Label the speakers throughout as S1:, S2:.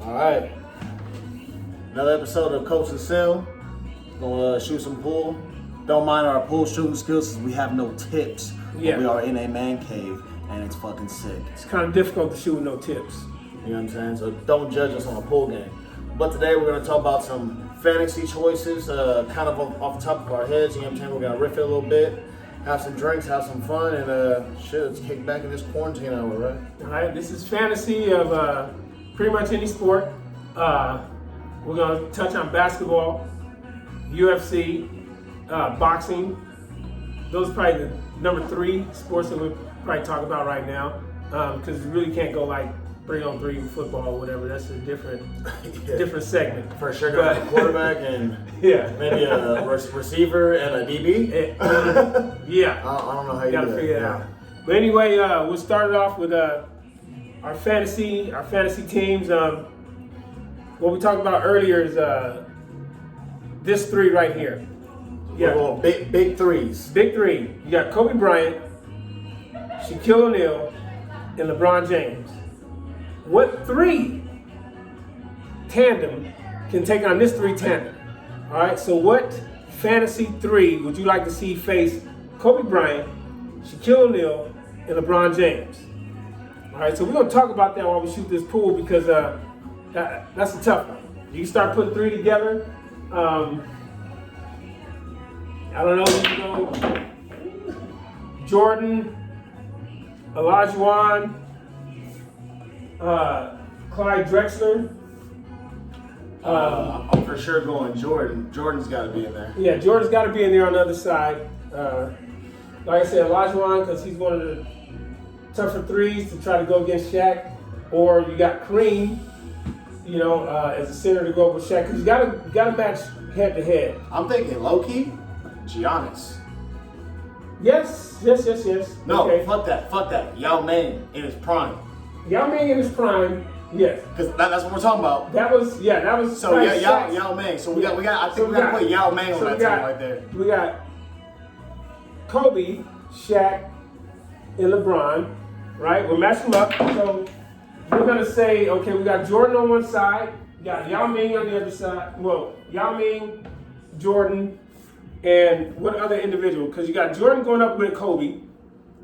S1: All right. Another episode of Coach and Sil. Gonna shoot some pool. Don't mind our pool shooting skills because we have no tips.
S2: Yeah.
S1: We are in a man cave and it's fucking sick.
S2: It's kind of difficult to shoot with no tips.
S1: You know what I'm saying? So don't judge us on a pool game. But today we're gonna talk about some fantasy choices, kind of off the top of our heads. You know what I'm saying? We're gonna riff it a little bit, have some drinks, have some fun, and shit, let's kick back in this quarantine hour, right?
S2: All right, this is fantasy of pretty much any sport. We're gonna touch on basketball, UFC, boxing. Those are probably the number 3 sports that we'll probably talk about right now, because we really can't go like 3-on-3 football or whatever. That's a different segment.
S1: For sure, got a quarterback and maybe a receiver and a DB.
S2: Yeah,
S1: I don't know how you
S2: gotta
S1: do that.
S2: figure it out. But anyway, we'll start it off with our fantasy teams. What we talked about earlier is this 3 right here.
S1: Yeah, well, big threes.
S2: Big 3. You got Kobe Bryant, Shaquille O'Neal, and LeBron James. What 3 tandem can take on this 3 tandem? All right, so what fantasy 3 would you like to see face Kobe Bryant, Shaquille O'Neal, and LeBron James? All right, so we're going to talk about that while we shoot this pool because that's a tough one. You can start putting 3 together. I don't know, you know, Jordan, Olajuwon, Clyde Drexler.
S1: I'm for sure going Jordan. Jordan's got to be in there.
S2: Yeah, Jordan's got to be in there on the other side. Like I said, Olajuwon, because he's one of the tougher 3s to try to go against Shaq. Or you got Kareem, you know, as a center to go with Shaq. Because you got to match head to head.
S1: I'm thinking low-key, Giannis.
S2: Yes.
S1: No,
S2: okay.
S1: fuck that. Yao Ming in his prime.
S2: Yao Ming in his prime, yes.
S1: Because that's what we're talking about.
S2: That was.
S1: So yeah, Yao Ming. So we got. I think we got to put Yao Ming on that team right there.
S2: We got Kobe, Shaq, and LeBron. Right, we'll match them up. So we're gonna say, okay, we got Jordan on one side, we got Yao Ming on the other side. Well, Yao Ming, Jordan, and what other individual? Because you got Jordan going up with Kobe,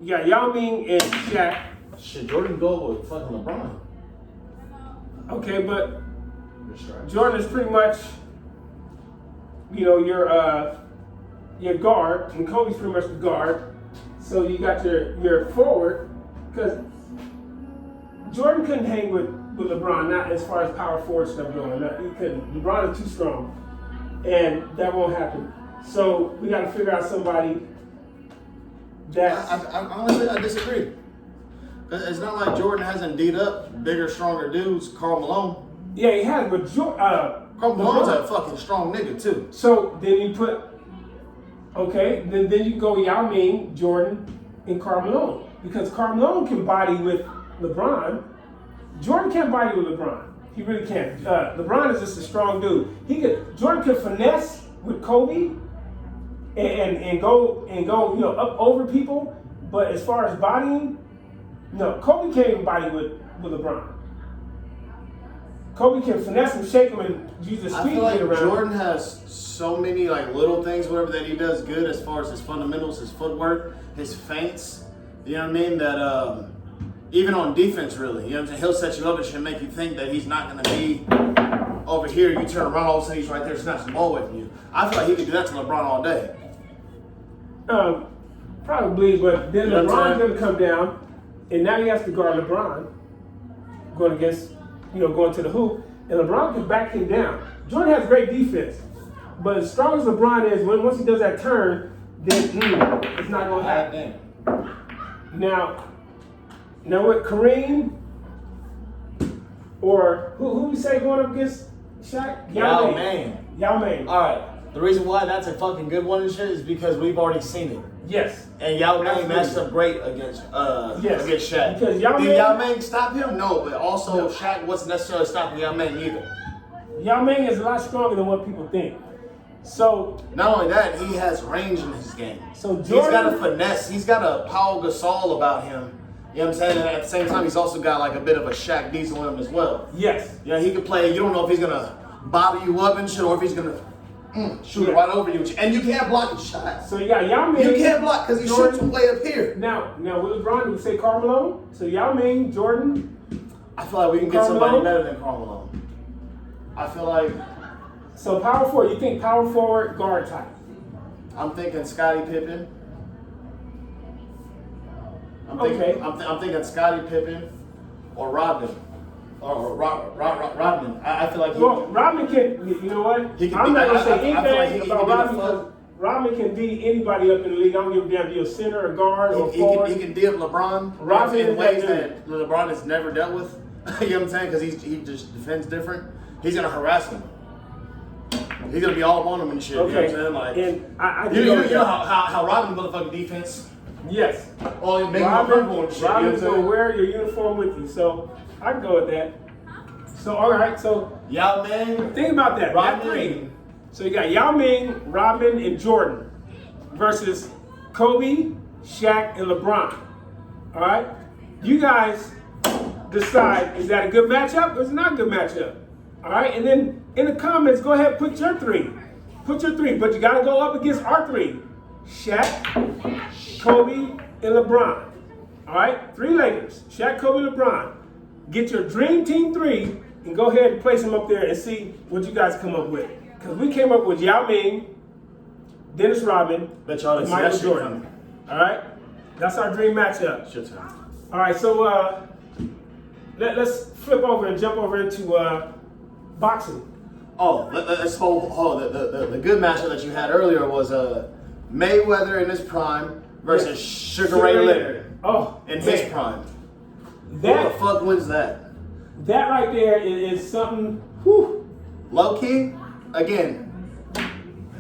S2: you got Yao Ming and Shaq.
S1: Shit, Jordan go with fucking LeBron.
S2: Okay, but Jordan is pretty much, you know, your guard, and Kobe's pretty much the guard. So you got your forward, because Jordan couldn't hang with LeBron, not as far as power forward stuff going. He couldn't. LeBron is too strong, and that won't happen. So we got to figure out somebody that.
S1: Honestly, I disagree. It's not like Jordan hasn't beat up bigger, stronger dudes. Karl Malone.
S2: Yeah, he has, but
S1: Karl Malone's a fucking strong nigga too.
S2: So then you put, okay, then you go Yao Ming, Jordan, and Karl Malone, because Karl Malone can body with LeBron. Jordan can't body with LeBron. He really can't. LeBron is just a strong dude. Jordan could finesse with Kobe and go you know up over people, but as far as bodying, no, Kobe can't even body with LeBron. Kobe can finesse him, shake him, and use the speed
S1: I feel like
S2: to get around.
S1: Jordan has so many like little things, whatever that he does good as far as his fundamentals, his footwork, his feints. You know what I mean? That even on defense, really, you know what I'm saying? He'll set you up and shit, make you think that he's not going to be over here. You turn around, all of a sudden he's right there, snatch the ball away from you. I feel like he could do that to LeBron all day.
S2: Probably, but then
S1: You know what I'm
S2: LeBron's going to come down, and now he has to guard LeBron going against, you know, going to the hoop, and LeBron can back him down. Jordan has great defense, but as strong as LeBron is, once he does that turn, then it's not going to happen. Now with Kareem, or who we say going up against Shaq?
S1: Yao Ming.
S2: Yao Ming.
S1: All right. The reason why that's a fucking good one and shit is because we've already seen it.
S2: Yes.
S1: And Yao Ming matched up great against Shaq.
S2: Because
S1: Did Yao Ming stop him? No, but also Shaq wasn't necessarily stopping Yao Ming either.
S2: Yao Ming is a lot stronger than what people think. So
S1: not only that, he has range in his game.
S2: So
S1: Jordan, he's got a finesse. He's got a Paul Gasol about him You know what I'm saying? And at the same time, he's also got like a bit of a Shaq Diesel in him as well.
S2: Yes.
S1: Yeah, he can play. You don't know if he's gonna bobby you up and shit, or if he's gonna shoot it right over you. And you can't block his shot.
S2: So you got Yao Ming.
S1: You can't block because he shoots from way up here.
S2: Now with LeBron, you say Carmelo. So Yao Ming, Jordan.
S1: I feel like we can get somebody better than Carmelo. I feel like.
S2: So power forward. You think power forward, guard type?
S1: I'm thinking Scottie Pippen. I'm thinking Scottie Pippen or Rodman. Or Rodman. I feel like
S2: Rodman can, you know what? I'm not going to say anything about Rodman because Rodman can D anybody up in the league. I don't give a damn if you're a center or guard or forward.
S1: He can D up LeBron in ways that LeBron has never dealt with. You know what I'm saying? Because he just defends different. He's going to harass him. He's going to be all on him and shit.
S2: Okay.
S1: You know what I'm saying?
S2: Like, and
S1: you know how Rodman motherfucking defense?
S2: Yes.
S1: Oh, make him purple and shit.
S2: Rodman's going to wear your uniform with you. So I can go with that. So, all right. So,
S1: Yao Ming.
S2: Think about that. That three. So, you got Yao Ming, Rodman, and Jordan versus Kobe, Shaq, and LeBron. All right? You guys decide, is that a good matchup or is it not a good matchup? All right? And then in the comments, go ahead and put your three. Put your three. But you got to go up against our three. Shaq, Kobe, and LeBron. All right? 3 Lakers. Shaq, Kobe, LeBron. Get your dream team 3 and go ahead and place them up there and see what you guys come up with. Because we came up with Yao Ming, Dennis Rodman, and Michael Jordan. All right? That's our dream matchup.
S1: Shit time.
S2: All right, so let's flip over and jump over into boxing.
S1: Oh, let's the good matchup that you had earlier was Mayweather in his prime versus Sugar Ray Leonard in his prime. Who the fuck wins that?
S2: That right there is something, whew.
S1: Low key, again.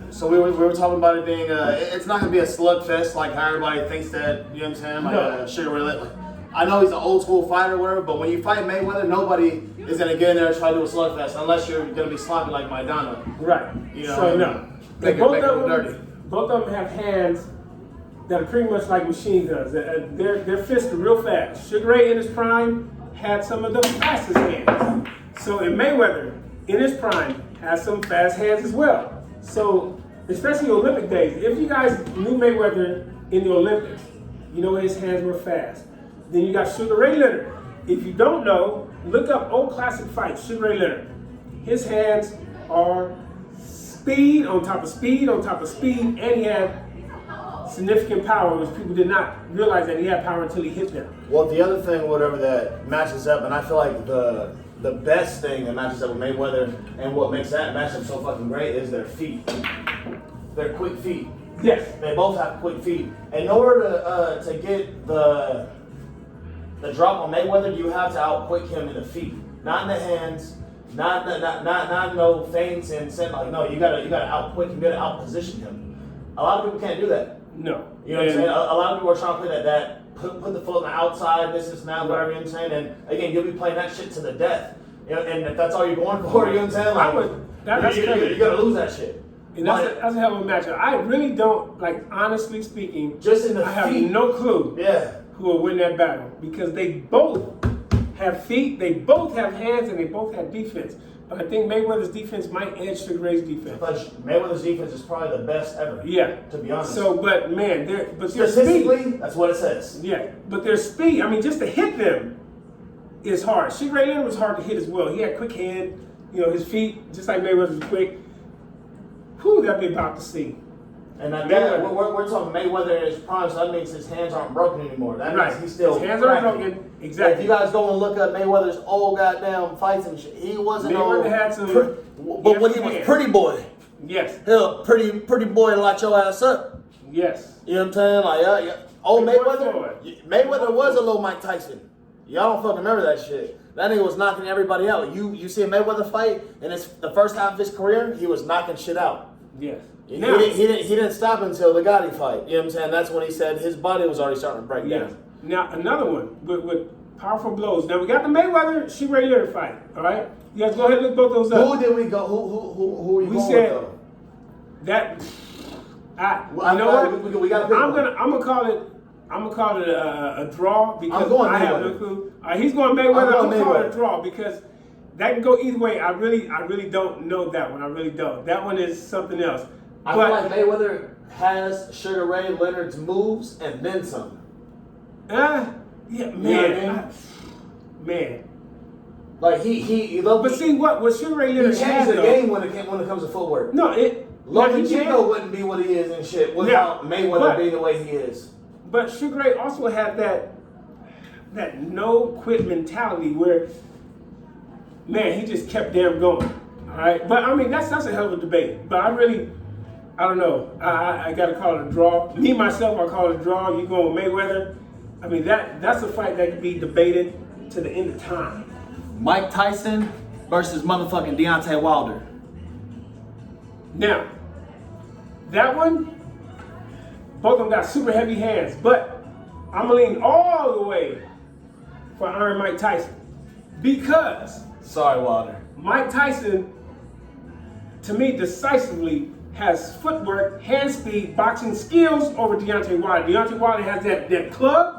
S1: So we were talking about it being it's not gonna be a slugfest like how everybody thinks that. You know what I'm saying? Like Sugar Ray Leonard. I know he's an old school fighter, or whatever, but when you fight Mayweather, nobody is gonna get in there and try to do a slugfest unless you're gonna be sloppy like Maidana.
S2: Right.
S1: You know.
S2: So no. Both of them have hands that are pretty much like machine guns. Their fists are real fast. Sugar Ray in his prime had some of the fastest hands. So in Mayweather, in his prime, has some fast hands as well. So especially Olympic days, if you guys knew Mayweather in the Olympics, you know his hands were fast. Then you got Sugar Ray Leonard. If you don't know, look up old classic fights, Sugar Ray Leonard. His hands are speed on top of speed on top of speed, and he had significant power, which people did not realize that he had power until he hit them.
S1: Well, the other thing, whatever, that matches up, and I feel like the best thing that matches up with Mayweather and what makes that matchup so fucking great is their feet. Their quick feet.
S2: Yes.
S1: They both have quick feet. In order to get the drop on Mayweather, you have to outquick him in the feet, not in the hands, not no feints and set. Like, no, you gotta outquick him, you gotta outposition him. A lot of people can't do that.
S2: No.
S1: You know what I'm saying? A lot of people are trying to play that put the foot on the outside, this is now, whatever, you know what I'm saying? And again, you'll be playing that shit to the death. You know, and if that's all you're going for, you know what I'm saying? Like,
S2: that's crazy.
S1: You're gonna lose that shit.
S2: And that's a hell of a matchup. I really don't, like, honestly speaking,
S1: just in the
S2: I have no clue who will win that battle, because they both have feet, they both have hands, and they both have defense. But I think Mayweather's defense might edge Sugar Ray's defense.
S1: But Mayweather's defense is probably the best ever.
S2: Yeah.
S1: To be honest.
S2: So, but man,
S1: statistically, that's what it says.
S2: Yeah. But their speed, I mean, just to hit them is hard. Sugar Ray Leonard was hard to hit as well. He had quick head, you know, his feet, just like Mayweather's was quick. Whew, that'd be about to see.
S1: And we're talking Mayweather in his prime, so that means his hands aren't broken anymore. That means he's still
S2: his hands aren't broken. Exactly.
S1: If you guys go and look up Mayweather's old goddamn fights and shit, he wasn't
S2: Mayweather had some.
S1: But when he was pretty boy,
S2: yes,
S1: he'll pretty boy lock your ass up.
S2: Yes.
S1: You know what I'm saying? Like, old Mayweather was a little Mike Tyson. Y'all don't fucking remember that shit. That nigga was knocking everybody out. You see a Mayweather fight, and it's the first half of his career, he was knocking shit out.
S2: Yes.
S1: He didn't stop until the Gotti fight. You know what I'm saying? That's when he said his body was already starting to break down.
S2: Now, another one with powerful blows. Now, we got the Mayweather, Sugar Ray Leonard fight, all right? You guys go ahead and look both those up.
S1: Who did we go? Who are you going
S2: said
S1: with, though?
S2: That,
S1: you know what? We got to pick
S2: I'm gonna call it, I'm gonna call it a draw because
S1: I'm going
S2: I have no
S1: Mayweather.
S2: clue. He's going Mayweather. I'm gonna call it a
S1: Mayweather.
S2: draw because that can go either way. I really don't know that one. I really don't. That one is something else.
S1: I feel like Mayweather has Sugar Ray Leonard's moves and then some.
S2: Yeah, man,
S1: You know what I mean?
S2: Man.
S1: Like he
S2: But see what Sugar Ray Leonard
S1: he
S2: has
S1: changed the
S2: though.
S1: game when it comes to footwork.
S2: No,
S1: Logan
S2: he
S1: Chico
S2: can.
S1: wouldn't be what he is and shit without Mayweather being the way he is.
S2: But Sugar Ray also had that no quit mentality where, man, he just kept damn going. All right, but I mean that's a hell of a debate. But I don't know. I gotta call it a draw. Me myself, I call it a draw. You going with Mayweather? I mean that's a fight that could be debated to the end of time.
S1: Mike Tyson versus motherfucking Deontay Wilder.
S2: Now, that one, both of them got super heavy hands, but I'm gonna lean all the way for Iron Mike Tyson because
S1: Sorry, Wilder.
S2: Mike Tyson, to me, decisively has footwork, hand speed, boxing skills over Deontay Wilder. Deontay Wilder has that club,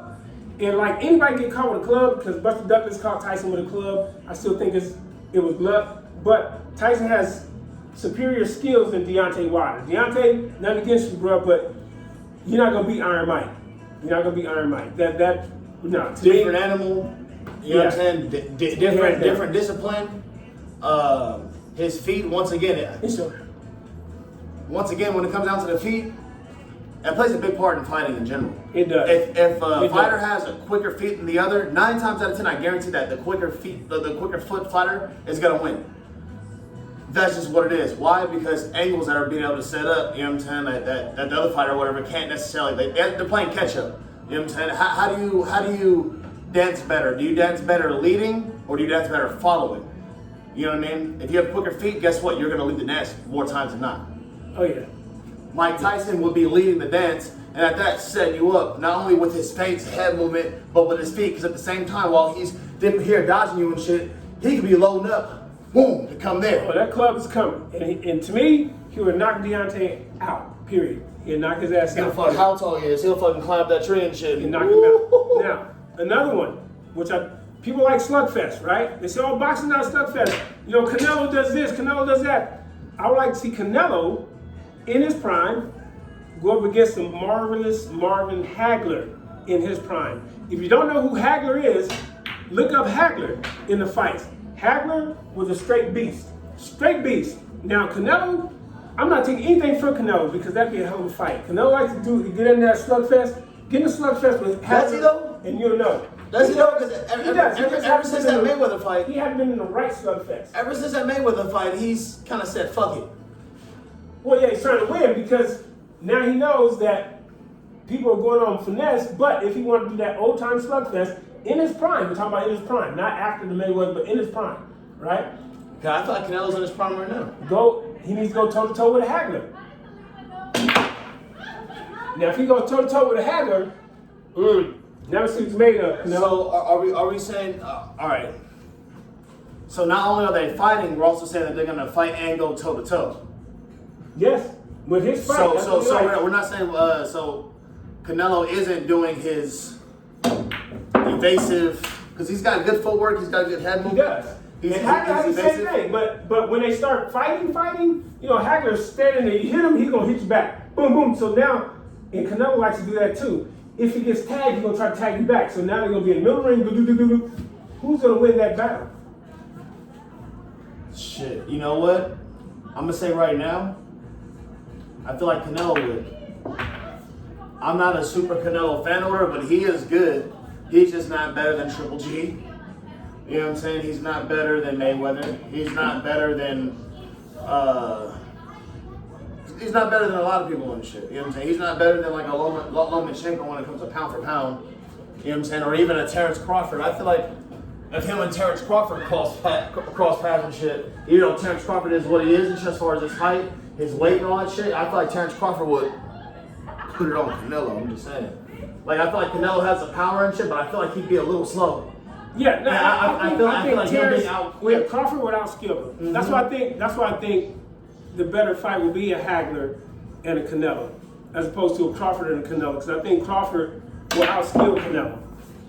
S2: and like anybody get caught with a club, because Buster Douglas caught Tyson with a club, I still think it was luck, but Tyson has superior skills than Deontay Wilder. Deontay, not against you, bro, but you're not gonna beat Iron Mike. You're not gonna beat Iron Mike. No.
S1: Different animal. You know what I'm saying? Different discipline. His feet, once again, when it comes down to the feet, it plays a big part in fighting in general.
S2: It does.
S1: If a fighter has a quicker feet than the other, 9 times out of 10, I guarantee that the quicker foot fighter is gonna win. That's just what it is. Why? Because angles that are being able to set up, you know what I'm saying, that the other fighter or whatever can't necessarily. They're playing catch up. You know what I'm saying? How do you dance better? Do you dance better leading or do you dance better following? You know what I mean? If you have quicker feet, guess what? You're gonna lead the dance more times than not.
S2: Oh yeah.
S1: Mike Tyson would be leading the dance, and at that set you up not only with his feints, head movement, but with his feet. Because at the same time, while he's dipping here dodging you and shit, he could be loading up, boom, to come there.
S2: Oh, that club is coming, and to me, he would knock Deontay out. Period. He'd knock his ass out.
S1: How tall he is? He'll fucking climb up that tree and shit.
S2: He'd knock him out. Now, another one, which people like slugfest, right? They say, "Oh, boxing not a slugfest." You know, Canelo does this, Canelo does that. I would like to see Canelo in his prime go up against the marvelous Marvin Hagler in his prime. If you don't know who Hagler is, look up Hagler in the fights. Hagler was a straight beast. Straight beast. Now, Canelo, I'm not taking anything from Canelo because that'd be a hell of a fight. Canelo likes to get in that slugfest. Get in the slugfest with Hagler.
S1: Does he though?
S2: And you'll know.
S1: Does he know? Because ever since that
S2: been
S1: Mayweather fight,
S2: he hadn't been in the right slugfest.
S1: ever since that Mayweather fight, he's kind of said, fuck it.
S2: Well, yeah, he's trying to win because now he knows that people are going on finesse, but if he wanted to do that old-time slugfest in his prime, we're talking about in his prime, not after the Mayweather, but in his prime, right?
S1: Okay, I feel like Canelo's in his prime right now.
S2: He needs to go toe-to-toe with a Hagler. Now, if he goes toe-to-toe with a Hagler, never see what's made of. Canelo.
S1: So are we saying, all right, so not only are they fighting, we're also saying that they're going to fight and go toe-to-toe.
S2: Yes, with his fight.
S1: So we're not saying, so Canelo isn't doing his evasive, because he's got good footwork, he's got good head movement.
S2: He does. And Hagler has the same thing, but when they start fighting, you know, Hagler's standing there, you hit him, he's going to hit you back. Boom, boom. So now, and Canelo likes to do that too. If he gets tagged, he's going to try to tag you back. So now they're going to be in the middle ring. Who's going to win that battle?
S1: Shit, you know what? I'm going to say right now, I feel like Canelo would. I'm not a super Canelo fan order, but he is good. He's just not better than Triple G. You know what I'm saying? He's not better than Mayweather. He's not better than he's not better than a lot of people and shit. You know what I'm saying? He's not better than like a Lomachenko when it comes to pound for pound. You know what I'm saying? Or even a Terrence Crawford. I feel like if him and Terrence Crawford cross paths and shit, you know, Terrence Crawford is what he is as far as his height, his weight and all that shit. I feel like Terrence Crawford would put it on Canelo. I'm just saying. Like, I feel like Canelo has the power and shit, but I feel like he'd be a little slow.
S2: Yeah, no, I feel like
S1: Terrence, he'll be out quick.
S2: Yeah, Crawford would outskill him. Mm-hmm. That's why I think the better fight will be a Hagler and a Canelo, as opposed to a Crawford and a Canelo. Because I think Crawford will outskill Canelo.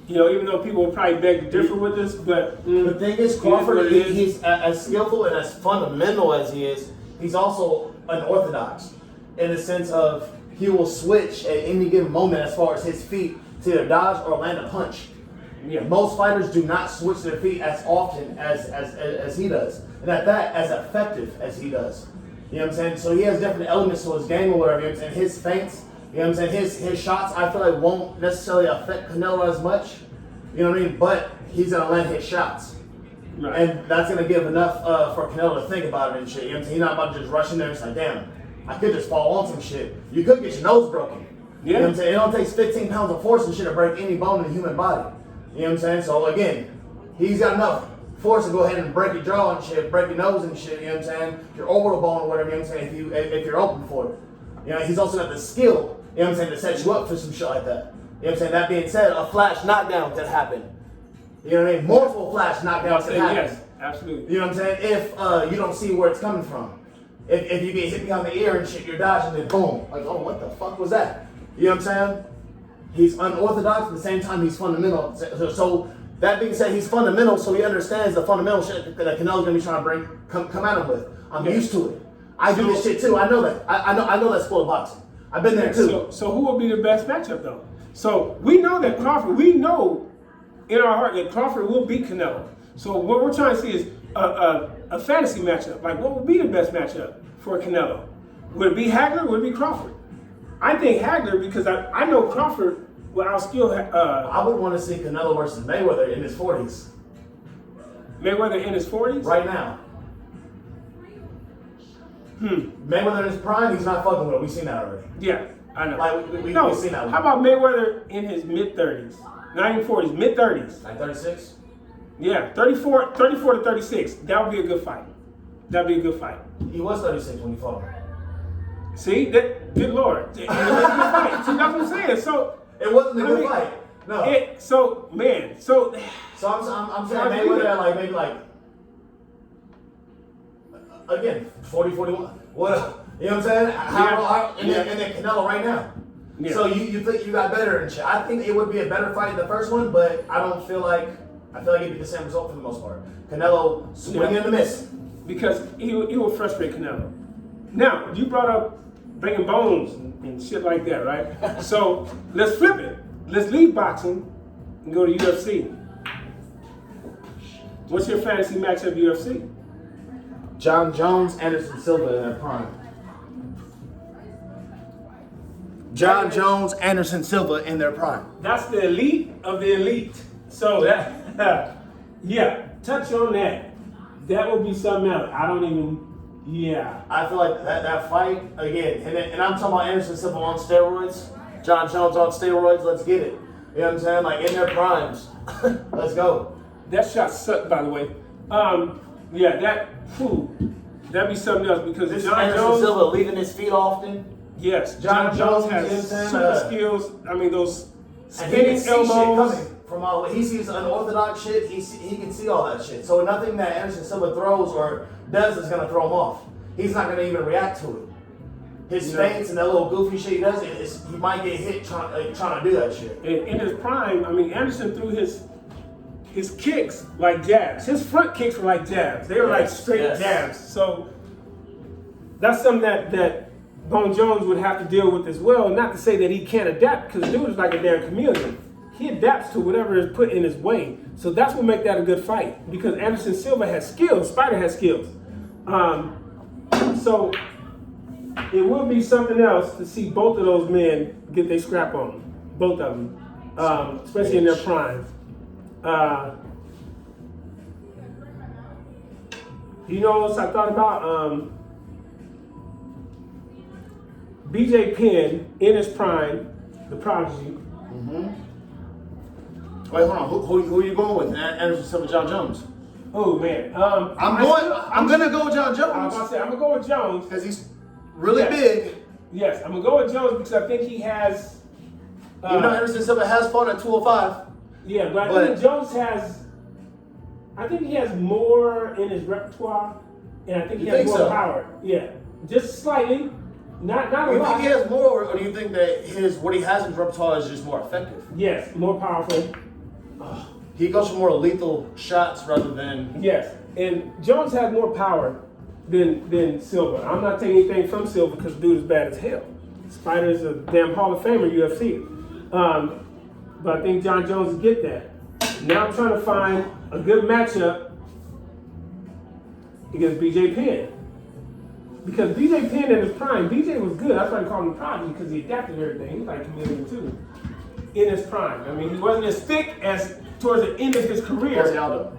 S2: You know, even though people will probably beg to differ with this, but
S1: the thing is, Crawford, he's as skillful and as fundamental as he is. He's also unorthodox in the sense of he will switch at any given moment as far as his feet to either dodge or land a punch.
S2: Yeah.
S1: Most fighters do not switch their feet as often as he does, and at that, as effective as he does. You know what I'm saying? So he has different elements to his game or whatever. You know what I'm saying? His feints, you know what I'm saying? His shots, I feel like won't necessarily affect Canelo as much. You know what I mean? But he's gonna land his shots. Right. And that's gonna give enough for Canelo to think about it and shit. You know what I'm saying? He's not about to just rush in there and it's like, damn, I could just fall on some shit. You could get your nose broken. Yeah. You know what I'm saying? It only takes 15 pounds of force and shit to break any bone in the human body. You know what I'm saying? So again, he's got enough force to go ahead and break your jaw and shit, break your nose and shit, you know what I'm saying? Your orbital bone or whatever, you know what I'm saying, if you're open for it. You know, he's also got the skill, you know what I'm saying, to set you up for some shit like that. You know what I'm saying? That being said, a flash knockdown could happen. You know what I mean? Multiple flash knockdowns could happen.
S2: Yes, absolutely.
S1: You know what I'm saying? If you don't see where it's coming from. If you get hit behind the ear and shit, you're dodging and boom. Like, oh, what the fuck was that? You know what I'm saying? He's unorthodox, at the same time he's fundamental. So that being said, he's fundamental, so he understands the fundamental shit that Canelo's gonna be trying to come at him with. I'm used to it. I do this shit too. I know that. I know that sport of boxing. I've been there too.
S2: So who will be the best matchup though? So we know that Crawford. We know in our heart that Crawford will beat Canelo. So what we're trying to see is a fantasy matchup. Like, what would be the best matchup for Canelo? Would it be Hagler or would it be Crawford? I think Hagler because I know Crawford will outskill.
S1: I would want to see Canelo versus Mayweather in his 40s.
S2: Mayweather in his 40s?
S1: Right now. Mayweather in his prime, he's not fucking with him. We've seen that already.
S2: Yeah, I know.
S1: Like, we've seen that one.
S2: How about Mayweather in his mid-30s? Not even 40s, mid-30s.
S1: Like 36?
S2: Yeah, 34 to 36. That would be a good fight. That would be a good fight.
S1: He was 36 when he fought him.
S2: See? Good Lord. It was a good fight. See, that's what I'm saying. So,
S1: it wasn't a good fight. No.
S2: So I'm saying
S1: Mayweather at like maybe like again 40, 41. What? You know what I'm saying? And then Canelo right now. Yeah. So you think you got better and shit. I think it would be a better fight the first one, but I feel like it'd be the same result for the most part. Canelo swinging and a miss.
S2: Because he will frustrate Canelo. Now, you brought up breaking bones and shit like that, right? So let's flip it. Let's leave boxing and go to UFC. What's your fantasy matchup UFC?
S1: John Jones, Anderson Silva in their prime. John Jones, Anderson Silva in their prime.
S2: That's the elite of the elite. So that, yeah, touch on that. That would be something else. I don't even. Yeah.
S1: I feel like that fight, again, and I'm talking about Anderson Silva on steroids, John Jones on steroids, let's get it. You know what I'm saying? Like, in their primes. Let's go.
S2: That shot sucked, by the way. Yeah, that'd be something else because
S1: this
S2: John
S1: Anderson
S2: Jones,
S1: Silva leaving his feet often.
S2: Yes, John Jones has super skills. I mean, those
S1: spinning
S2: elbows.
S1: Shit from all, he sees unorthodox shit, he can see all that shit. So nothing that Anderson Silva throws or does is gonna throw him off. He's not gonna even react to it. His feints and that little goofy shit he does, he might get hit trying to do that shit.
S2: In his prime, I mean, Anderson threw his kicks like jabs. His front kicks were like jabs. They were like straight jabs. So that's something that Bone Jones would have to deal with as well. Not to say that he can't adapt, because the dude is like a damn chameleon. He adapts to whatever is put in his way. So that's what makes that a good fight, because Anderson Silva has skills. Spider has skills. So it would be something else to see both of those men get their scrap on them. Both of them, especially in their prime. You know what else I thought about? BJ Penn in his prime, the prodigy.
S1: Wait, hold on. Who are you going with? Anderson Silva, John Jones?
S2: Oh man,
S1: I'm gonna go with John Jones.
S2: I was about to say I'm gonna go with Jones
S1: because he's really big.
S2: Yes, I'm gonna go with Jones because I think he has.
S1: Even though Anderson Silva has fought at 205.
S2: Yeah, but I think Jones has. I think he has more in his repertoire, and I think he has more power. Yeah, just slightly. Not
S1: You
S2: a lot.
S1: think he has more, or do you think that what he has in his repertoire is just more effective?
S2: Yes, more powerful.
S1: He goes for more lethal shots rather than.
S2: Yes, and Jones has more power than Silva. I'm not taking anything from Silva because the dude is bad as hell. Spider is a damn Hall of Famer UFC. But I think John Jones will get that. Now I'm trying to find a good matchup against BJ Penn. Because BJ Penn in his prime, BJ was good. That's why I call him Prodigy, because he adapted everything. He was like a chameleon too. In his prime. I mean, he wasn't as thick as towards the end of his career.
S1: Jose Aldo.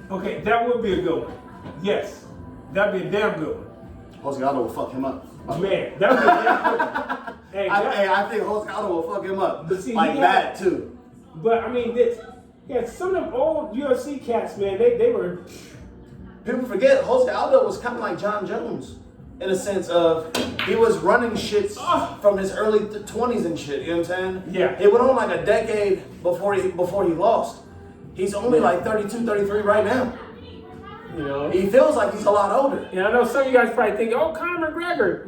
S2: Okay, that would be a good one. Yes, that'd be a damn good one.
S1: Jose Aldo will fuck him up.
S2: Man, that'd be a damn good one. Hey,
S1: I think Jose Aldo will fuck him up.
S2: But see,
S1: like that too.
S2: But I mean, some of them old UFC cats, man, they were.
S1: People forget Jose Aldo was kind of like John Jones in a sense of he was running shits from his early 20s and shit. You know what I'm saying?
S2: Yeah.
S1: It went on like a decade before he lost. He's only like 32, 33 right now.
S2: You know,
S1: he feels like he's a lot older.
S2: And I know some of you guys probably think, oh, Conor McGregor.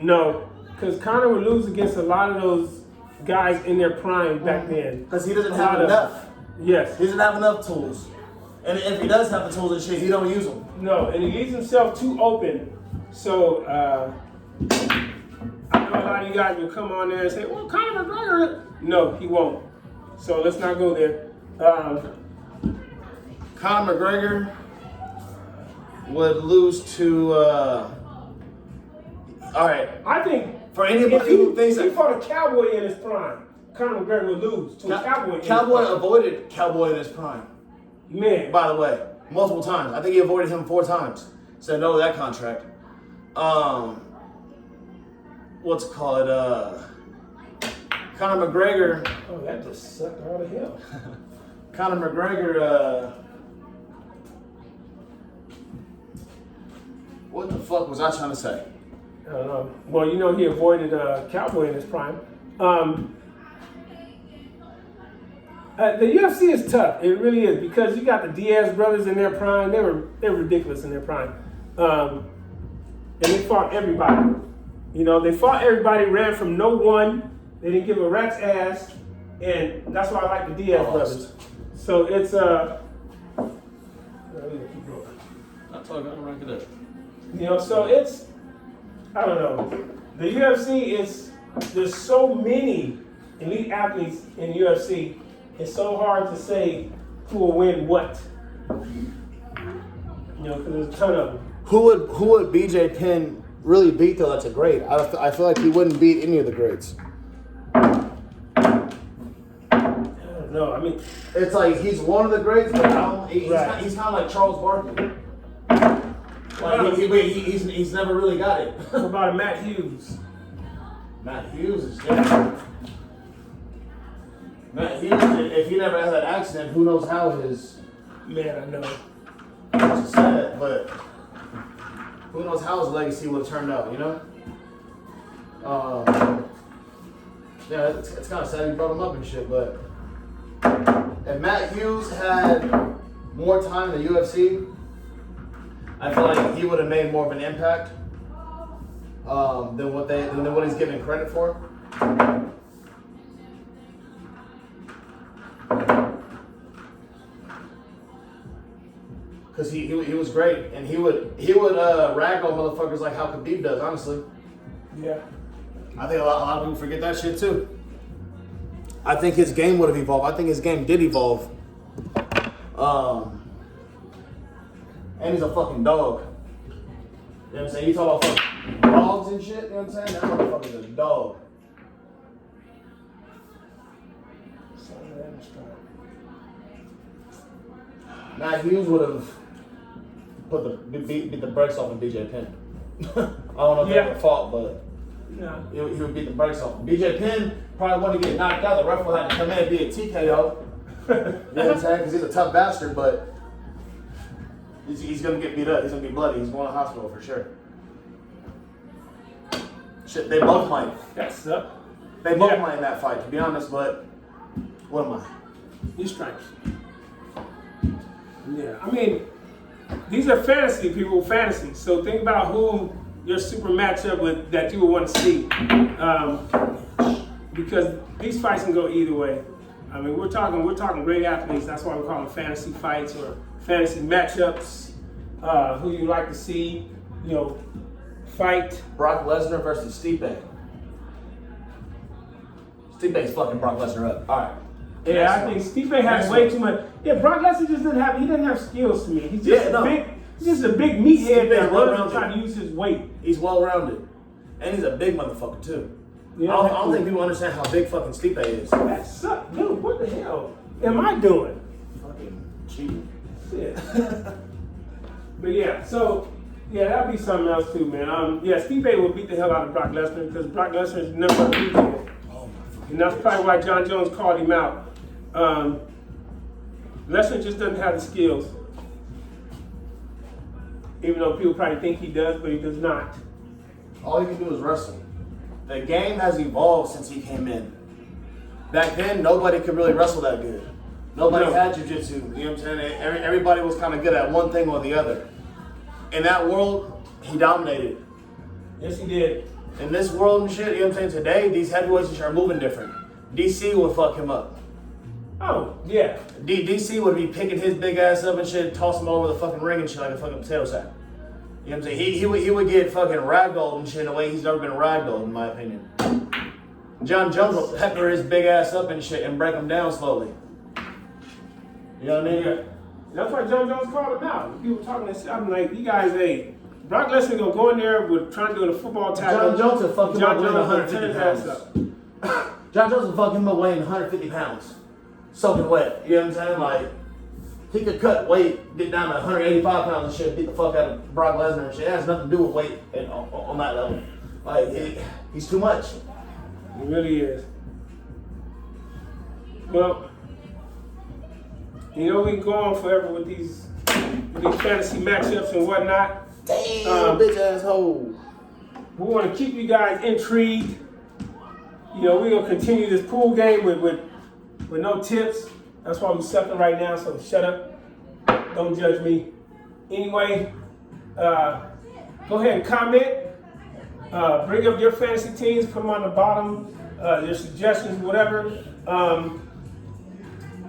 S2: No, because Conor would lose against a lot of those guys in their prime back then.
S1: Because he doesn't have enough.
S2: Yes.
S1: He doesn't have enough tools. And if he does have the tools and shit, he don't use them.
S2: No, and he leaves himself too open. So, I know a lot of you guys will come on there and say, well, Conor McGregor. No, he won't. So let's not go there.
S1: Conor McGregor would lose to, all right.
S2: I think
S1: for anybody who thinks
S2: he fought a cowboy in his prime, Conor McGregor would lose to a cowboy.
S1: Cowboy avoided Cowboy in his prime.
S2: Man.
S1: By the way, multiple times. I think he avoided him 4 times. Said no to that contract. What's it called? Conor McGregor.
S2: Oh, that just sucked all the hell.
S1: Conor McGregor, what the fuck was I trying to say?
S2: I don't know. Well, you know he avoided Cowboy in his prime. The UFC is tough. It really is, because you got the Diaz brothers in their prime. They were ridiculous in their prime, and they fought everybody. You know, they fought everybody, ran from no one. They didn't give a rat's ass, and that's why I like the Diaz brothers. So it's
S1: I'm talking right there.
S2: You know, so it's, I don't know. The UFC is, there's so many elite athletes in the UFC. It's so hard to say who will win what. You know, because there's a ton of them. Who
S1: would BJ Penn really beat though? That's a great. I feel like he wouldn't beat any of the greats.
S2: No, I mean,
S1: it's like he's one of the greats, but he's kind of like Charles Barkley. Like he's never really got it.
S2: What about Matt Hughes?
S1: Matt Hughes is different. Matt Hughes, if he never had that accident, who knows how his.
S2: Man, I know.
S1: It's sad, but who knows how his legacy would have turned out, you know? Yeah, it's kind of sad he brought him up and shit, but if Matt Hughes had more time in the UFC, I feel like he would have made more of an impact than what he's given credit for. Because he was great, and he would rag on motherfuckers like how Khabib does, honestly.
S2: Yeah.
S1: I think a lot of people forget that shit too. I think his game would have evolved. I think his game did evolve. And he's a fucking dog. You know what I'm saying? You talk about fucking dogs and shit, you know what I'm saying? That motherfucker's a dog. Matt Hughes would have beat the brakes off of BJ Penn. I don't know if they ever fought, but he would beat the brakes off. BJ Penn probably wanted to get knocked out. The ref would have to come in and be a TKO. You know what I'm saying? Because he's a tough bastard, but he's going to get beat up. He's going to be bloody. He's going to the hospital for sure. Shit, they both might.
S2: That sucked.
S1: They both might in that fight, to be honest, but what am I?
S2: These stripes. Yeah, I mean, these are fantasy people, fantasy. So think about who your super matchup with that you would want to see, because these fights can go either way. I mean, we're talking great athletes. That's why we call them fantasy fights or fantasy matchups. Who you like to see, fight.
S1: Brock Lesnar versus Stipe. Stipe's fucking Brock Lesnar up. All right.
S2: Yeah, I think Stipe has way too much. Yeah, Brock Lesnar just didn't have skills to me. He's just he's just a big meathead that runs and trying to use his weight.
S1: He's well-rounded. And he's a big motherfucker, too. Yeah, I don't think people understand how big fucking Stipe is.
S2: That sucks. Dude, what the hell am I doing?
S1: Fucking cheating.
S2: Shit. But yeah, so, that'd be something else too, man. Stipe will beat the hell out of Brock Lesnar because Brock Lesnar is never a meathead. And that's probably why John Jones called him out. Lesnar just doesn't have the skills. Even though people probably think he does, but he does not.
S1: All he can do is wrestle. The game has evolved since he came in. Back then, nobody could really wrestle that good. Nobody had jiu-jitsu, you know what I'm saying? Everybody was kind of good at one thing or the other. In that world, he dominated.
S2: Yes, he did.
S1: In this world and shit, you know what I'm saying? Today, these heavyweights are moving different. DC would fuck him up.
S2: Oh, yeah.
S1: DC would be picking his big ass up and shit, toss him over the fucking ring and shit like a fucking potato sack. You know what I'm saying? He would get fucking ragdolled and shit in a way he's never been ragdolled, in my opinion. John Jones will pepper his big ass up and shit and break him down slowly. You know what I mean?
S2: Yeah. That's why John Jones called him out. People talking this shit. I'm like, you guys, Brock Lesnar gonna go in there with trying to do a football tackle.
S1: John Jones will fuck him up weighing
S2: 150
S1: 150 pounds. John Jones will fuck him up weighing 150 pounds. Soaking wet. You know what I'm saying? Like, he could cut weight, get down to 185 pounds and shit, beat the fuck out of Brock Lesnar and shit. It has nothing to do with weight on that level. Like, he's too much.
S2: He really is. Well, we can go on forever with these fantasy matchups and whatnot.
S1: Damn, bitch asshole.
S2: We want to keep you guys intrigued. We're gonna continue this pool game with no tips. That's why we're sucking right now, so shut up. Don't judge me. Anyway, go ahead and comment. Bring up your fantasy teams, put them on the bottom, your suggestions, whatever.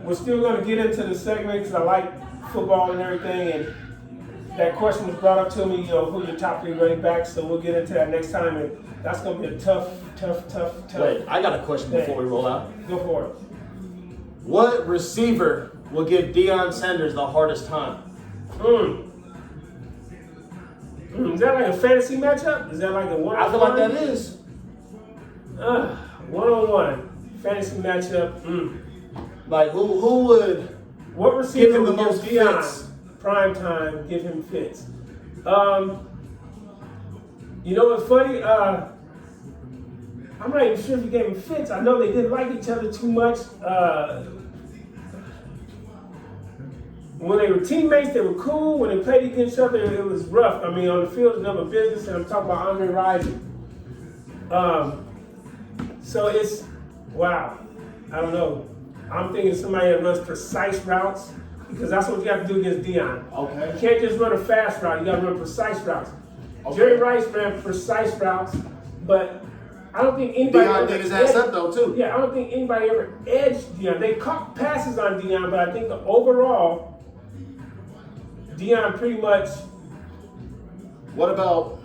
S2: We're still going to get into the segment because I like football and everything, and that question was brought up to me, who your top 3 running backs, so we'll get into that next time, and that's going to be a tough.
S1: Wait, I got a question before we roll out.
S2: Go for it.
S1: What receiver will give Deon Sanders the hardest time?
S2: Is that like a fantasy matchup? Is that like a one-on-one?
S1: I feel like that is.
S2: One-on-one fantasy matchup.
S1: Like who would?
S2: What receiver
S1: give him the
S2: would
S1: most
S2: give Deon
S1: fits?
S2: prime time? Give him fits. You know what's funny? I'm not even sure if he gave him fits. I know they didn't like each other too much. When they were teammates, they were cool. When they played against each other, it was rough. I mean, on the field, it's another business, and I'm talking about Andre Rison. So it's, wow. I don't know. I'm thinking somebody that runs precise routes, because that's what you have to do against Deon.
S1: Okay.
S2: You can't just run a fast route. You got to run precise routes. Okay. Jerry Rice ran precise routes, but I don't think anybody
S1: Deon did his ass up though too.
S2: Yeah, I don't think anybody ever edged Deon. They caught passes on Deon, but I think the overall, Deon pretty much.
S1: What about?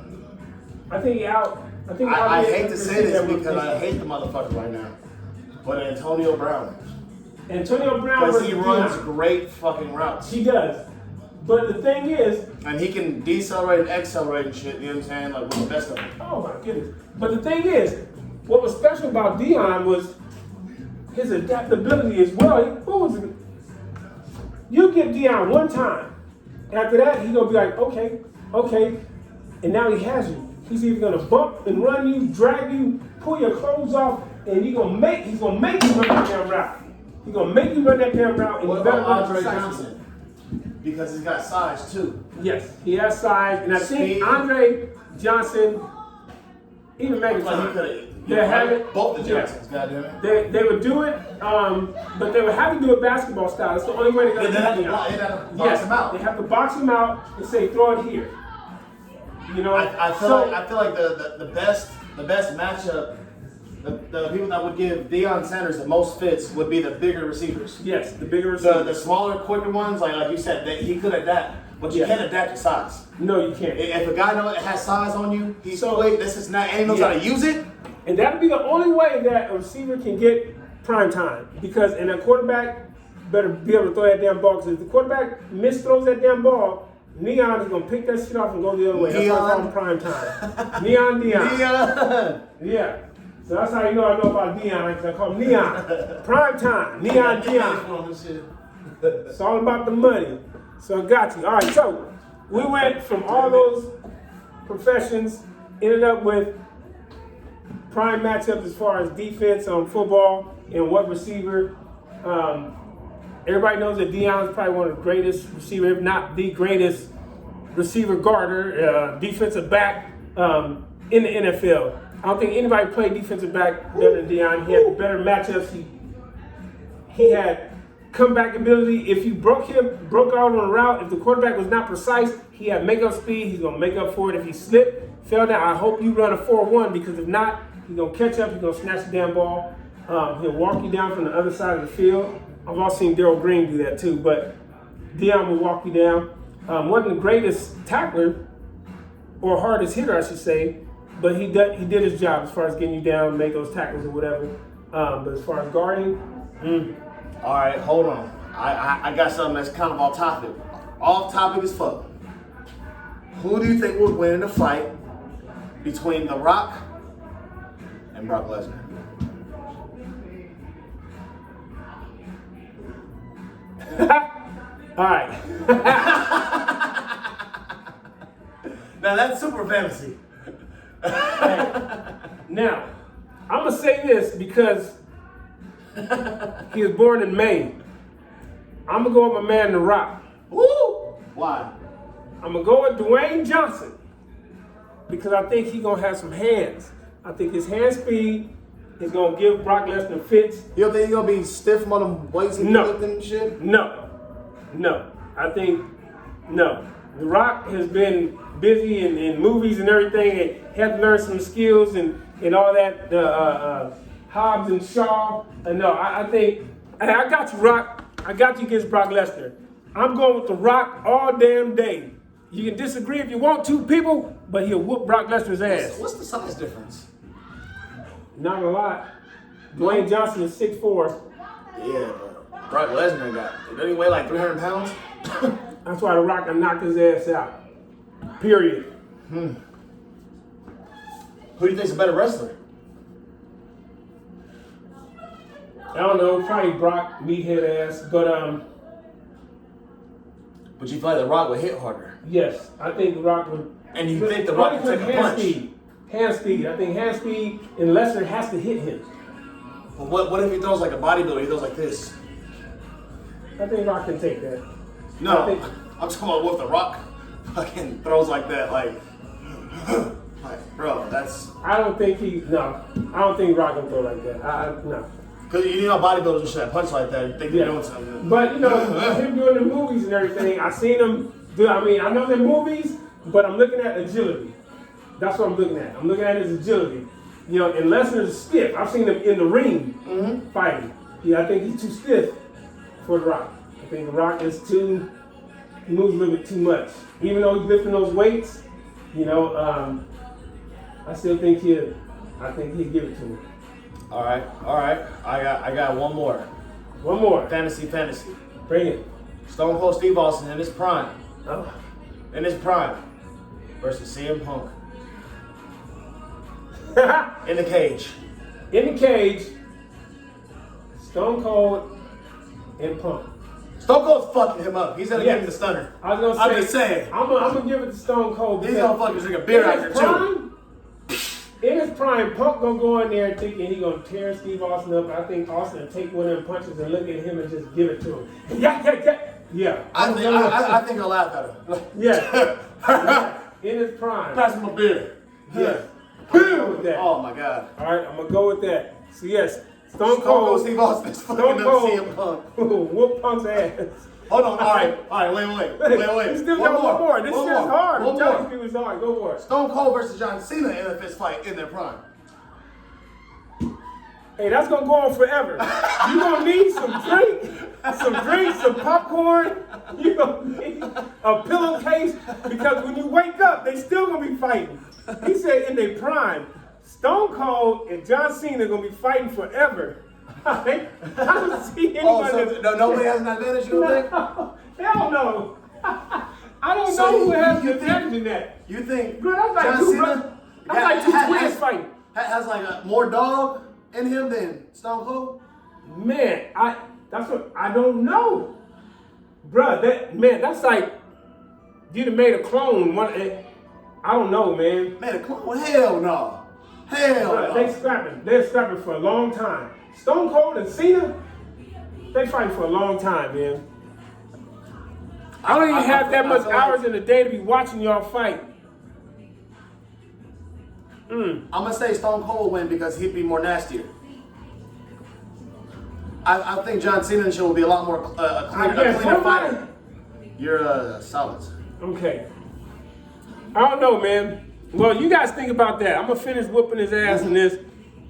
S2: I think
S1: I hate to say this because I hate the motherfucker right now, but Antonio Brown.
S2: Antonio Brown,
S1: because he runs great fucking routes.
S2: He does. But the thing is,
S1: and he can decelerate and accelerate and shit, you know what I'm saying? Like, with the best of them.
S2: Oh my goodness. But the thing is, what was special about Deon was his adaptability as well. You give Deon one time. After that, he's going to be like, okay. And now he has you. He's either going to bump and run you, drag you, pull your clothes off, and he's going to make you run that damn route. He's going to make you run that damn route. And
S1: what about Andre Johnson? Because he's got size too.
S2: Yes, he has size, and I think Andre Johnson, even Megatron, they have it.
S1: Both the Johnsons, goddamn.
S2: They would do it, but they would have to do it basketball style. That's the only way they're gonna do it.
S1: They have to box him out.
S2: They have to box him out and say, throw it here. You know,
S1: I feel like the best matchup, the people that would give Deon Sanders the most fits would be the bigger receivers.
S2: Yes, the bigger receivers.
S1: The smaller, quicker ones, like you said, he could adapt, but you can't adapt to size.
S2: No, you can't.
S1: If a guy has size on you, he's quick. This is not, and he knows how to use it.
S2: And that would be the only way that a receiver can get prime time, because a quarterback better be able to throw that damn ball. Because if the quarterback throws that damn ball, Neon is gonna pick that shit off and go the other way. That's why I call him prime time. Neon. Yeah. So that's how you know I know about Deon, because I call him Neon. Prime time. Neon Deon. It's all about the money. So I got you. All right, so we went from all those professions, ended up with prime matchups as far as defense on football and what receiver. Everybody knows that Deon is probably one of the greatest receivers, if not the greatest receiver guarder, defensive back in the NFL. I don't think anybody played defensive back better than Deon. He had better matchups. He had comeback ability. If you broke out on a route, if the quarterback was not precise, he had makeup speed. He's going to make up for it. If he slipped, fell down, I hope you run a 4-1, because if not, he's going to catch up. He's going to snatch the damn ball. He'll walk you down from the other side of the field. I've also seen Daryl Green do that too, but Deon will walk you down. Wasn't the greatest tackler or hardest hitter, I should say, but he did his job as far as getting you down, make those tackles or whatever. But as far as guarding,
S1: All right, hold on. I got something that's kind of off topic. Off topic as fuck. Who do you think would win in a fight between The Rock and Brock Lesnar?
S2: all right.
S1: Now that's super fantasy.
S2: Now, I'm gonna say this because he was born in May. I'm gonna go with my man, The Rock.
S1: Woo! Why?
S2: I'm gonna go with Dwayne Johnson because I think he's gonna have some hands. I think his hand speed is gonna give Brock Lesnar fits.
S1: You don't think he's gonna be stiff on them weights and lifting and shit?
S2: No. I think no. The Rock has been busy in movies and everything, and had to learn some skills and all that. Hobbs and Shaw. No, I think I got you, Rock. I got you against Brock Lesnar. I'm going with The Rock all damn day. You can disagree if you want to, people, but he'll whoop Brock Lesnar's ass.
S1: What's the size difference?
S2: Not a lot. Dwayne Johnson is 6'4".
S1: Yeah, but Brock Lesnar doesn't he weigh like 300 pounds?
S2: That's why The Rock can knock his ass out. Period.
S1: Who do you think's a better wrestler?
S2: I don't know, probably Brock, meathead ass, but
S1: But you feel like The Rock would hit harder.
S2: yes, I think The Rock would.
S1: And you think The Rock would take a punch?
S2: Hand speed. I think hand speed, and Lesnar has to hit him.
S1: But what if he throws like a bodybuilder? He throws like this.
S2: I think Rock can take that.
S1: No, I'm talking about what The Rock fucking throws like that, like bro, that's.
S2: I don't think Rock can throw like that. No.
S1: Cause you know bodybuilders and shit punch like that. Think they're doing something.
S2: But him doing the movies and everything, I seen him do. I mean, I know they're movies, but I'm looking at agility. That's what I'm looking at. I'm looking at his agility. And Lesnar's stiff. I've seen him in the ring fighting. Yeah, I think he's too stiff for The Rock. I think The Rock is he moves a little bit too much. Even though he's lifting those weights, I still think he'd give it to him.
S1: All right. I got one more.
S2: One more.
S1: Fantasy.
S2: Bring it.
S1: Stone Cold Steve Austin in his prime.
S2: Oh.
S1: In his prime. Versus CM Punk. In the cage.
S2: In the cage. Stone Cold and Punk.
S1: Stone Cold's fucking him up. He's gonna give him the stunner.
S2: I was gonna say.
S1: I'm just saying.
S2: I'm gonna give it to Stone Cold.
S1: He's gonna fucking drink a beer after too.
S2: In his prime, Punk gonna go in there thinking he gonna tear Steve Austin up. I think Austin will take one of them punches and look at him and just give it to him. Yeah.
S1: I think I'll laugh at him.
S2: Yeah. In his prime.
S1: Pass him a beer.
S2: Yeah. I'm gonna go with that.
S1: Oh my god.
S2: All right, I'm gonna go with that. So yes, Stone
S1: Cold Steve Austin is fucking up CM Punk.
S2: Whoop Punk's ass.
S1: Hold on. All right. Wait.
S2: You still got one more. This shit's hard. I'm
S1: One
S2: telling
S1: more.
S2: you, it's hard. Go for it.
S1: Stone Cold versus John Cena in a fist fight in their prime.
S2: Hey, that's gonna go on forever. You gonna need some drinks, some popcorn. You gonna need a pillowcase because when you wake up, they still gonna be fighting. He said in their prime, Stone Cold and John Cena are gonna be fighting forever. I don't see anybody.
S1: So nobody has an advantage, you don't think?
S2: Hell no. I don't know who has the advantage in that.
S1: You think
S2: Bro, that's like
S1: John
S2: two
S1: Cena
S2: brothers. That's like two twins fighting.
S1: has like more dog in him than Stone Cold?
S2: Man, that's what I don't know. Bruh, that's like you'd have made a clone. I don't know, man.
S1: Man, a clone? Hell no.
S2: Bruh, they scrapping. They're scrapping for a long time. Stone Cold and Cena, they fighting for a long time, man. I don't even have that much hours in the day to be watching y'all fight.
S1: I'm gonna say Stone Cold win because he'd be more nastier. I think John Cena and show will be a lot more a cleaner fighter. You're solids.
S2: Okay. I don't know, man. Well, you guys think about that. I'm gonna finish whooping his ass in this,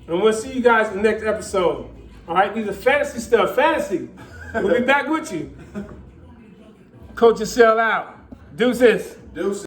S2: and we'll see you guys in the next episode. All right, these are fantasy stuff. Fantasy. We'll be back with you. Coach yourself out. Deuces.